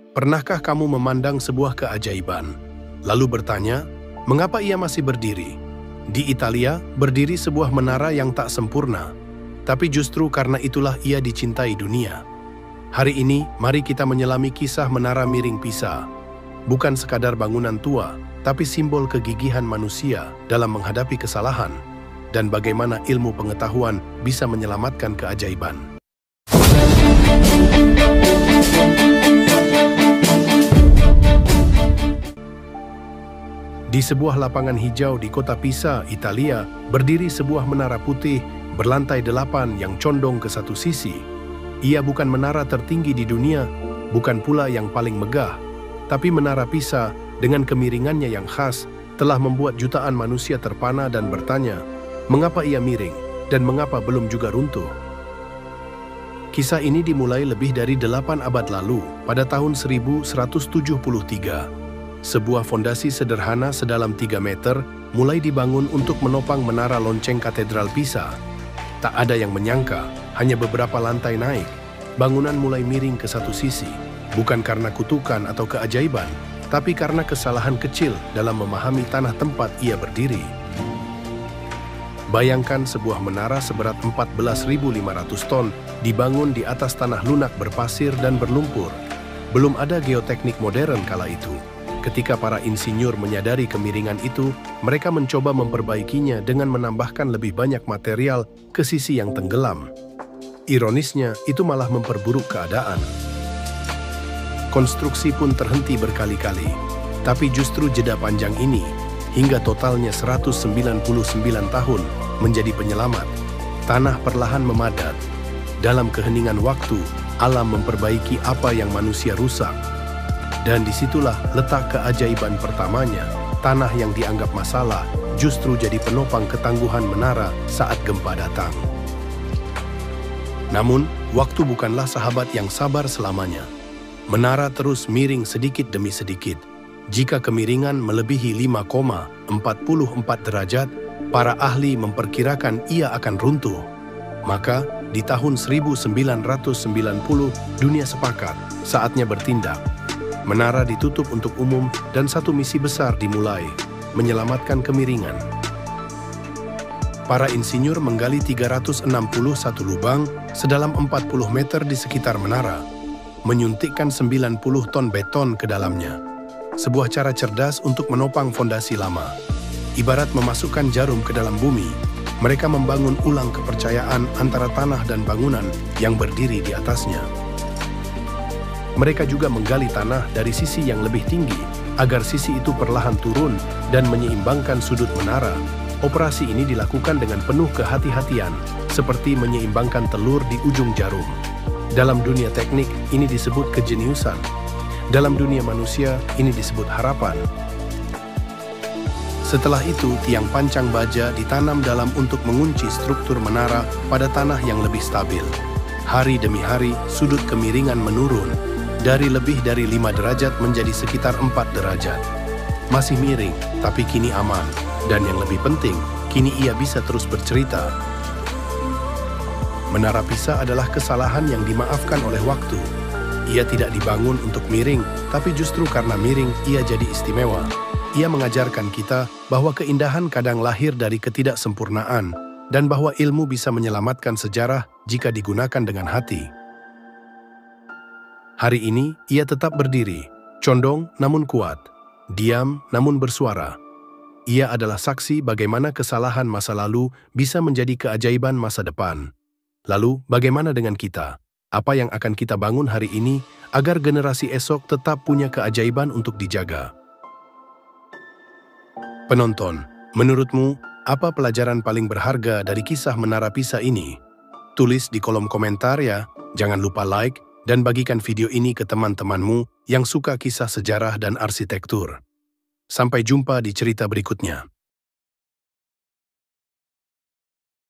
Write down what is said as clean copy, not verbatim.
Pernahkah kamu memandang sebuah keajaiban, lalu bertanya, mengapa ia masih berdiri? Di Italia, berdiri sebuah menara yang tak sempurna, tapi justru karena itulah ia dicintai dunia. Hari ini, mari kita menyelami kisah Menara Miring Pisa. Bukan sekadar bangunan tua, tapi simbol kegigihan manusia dalam menghadapi kesalahan, dan bagaimana ilmu pengetahuan bisa menyelamatkan keajaiban. Di sebuah lapangan hijau di kota Pisa, Italia, berdiri sebuah menara putih berlantai 8 yang condong ke satu sisi. Ia bukan menara tertinggi di dunia, bukan pula yang paling megah, tapi Menara Pisa dengan kemiringannya yang khas telah membuat jutaan manusia terpana dan bertanya, mengapa ia miring dan mengapa belum juga runtuh? Kisah ini dimulai lebih dari 8 abad lalu, pada tahun 1173. Sebuah fondasi sederhana sedalam 3 meter mulai dibangun untuk menopang menara lonceng Katedral Pisa. Tak ada yang menyangka, hanya beberapa lantai naik, bangunan mulai miring ke satu sisi, bukan karena kutukan atau keajaiban, tapi karena kesalahan kecil dalam memahami tanah tempat ia berdiri. Bayangkan sebuah menara seberat 14.500 ton dibangun di atas tanah lunak berpasir dan berlumpur. Belum ada geoteknik modern kala itu. Ketika para insinyur menyadari kemiringan itu, mereka mencoba memperbaikinya dengan menambahkan lebih banyak material ke sisi yang tenggelam. Ironisnya, itu malah memperburuk keadaan. Konstruksi pun terhenti berkali-kali, tapi justru jeda panjang ini, hingga totalnya 199 tahun, menjadi penyelamat. Tanah perlahan memadat. Dalam keheningan waktu, alam memperbaiki apa yang manusia rusak. Dan disitulah letak keajaiban pertamanya. Tanah yang dianggap masalah justru jadi penopang ketangguhan menara saat gempa datang. Namun, waktu bukanlah sahabat yang sabar selamanya. Menara terus miring sedikit demi sedikit. Jika kemiringan melebihi 5,44 derajat, para ahli memperkirakan ia akan runtuh. Maka, di tahun 1990, dunia sepakat, saatnya bertindak. Menara ditutup untuk umum dan satu misi besar dimulai, menyelamatkan kemiringan. Para insinyur menggali 361 lubang sedalam 40 meter di sekitar menara, menyuntikkan 90 ton beton ke dalamnya. Sebuah cara cerdas untuk menopang fondasi lama. Ibarat memasukkan jarum ke dalam bumi, mereka membangun ulang kepercayaan antara tanah dan bangunan yang berdiri di atasnya. Mereka juga menggali tanah dari sisi yang lebih tinggi, agar sisi itu perlahan turun dan menyeimbangkan sudut menara. Operasi ini dilakukan dengan penuh kehati-hatian, seperti menyeimbangkan telur di ujung jarum. Dalam dunia teknik, ini disebut kejeniusan. Dalam dunia manusia, ini disebut harapan. Setelah itu, tiang pancang baja ditanam dalam untuk mengunci struktur menara pada tanah yang lebih stabil. Hari demi hari, sudut kemiringan menurun, dari lebih dari 5 derajat menjadi sekitar 4 derajat. Masih miring, tapi kini aman. Dan yang lebih penting, kini ia bisa terus bercerita. Menara Pisa adalah kesalahan yang dimaafkan oleh waktu. Ia tidak dibangun untuk miring, tapi justru karena miring, ia jadi istimewa. Ia mengajarkan kita bahwa keindahan kadang lahir dari ketidaksempurnaan, dan bahwa ilmu bisa menyelamatkan sejarah jika digunakan dengan hati. Hari ini, ia tetap berdiri, condong namun kuat, diam namun bersuara. Ia adalah saksi bagaimana kesalahan masa lalu bisa menjadi keajaiban masa depan. Lalu, bagaimana dengan kita? Apa yang akan kita bangun hari ini agar generasi esok tetap punya keajaiban untuk dijaga? Penonton, menurutmu, apa pelajaran paling berharga dari kisah Menara Pisa ini? Tulis di kolom komentar ya, jangan lupa like, dan bagikan video ini ke teman-temanmu yang suka kisah sejarah dan arsitektur. Sampai jumpa di cerita berikutnya.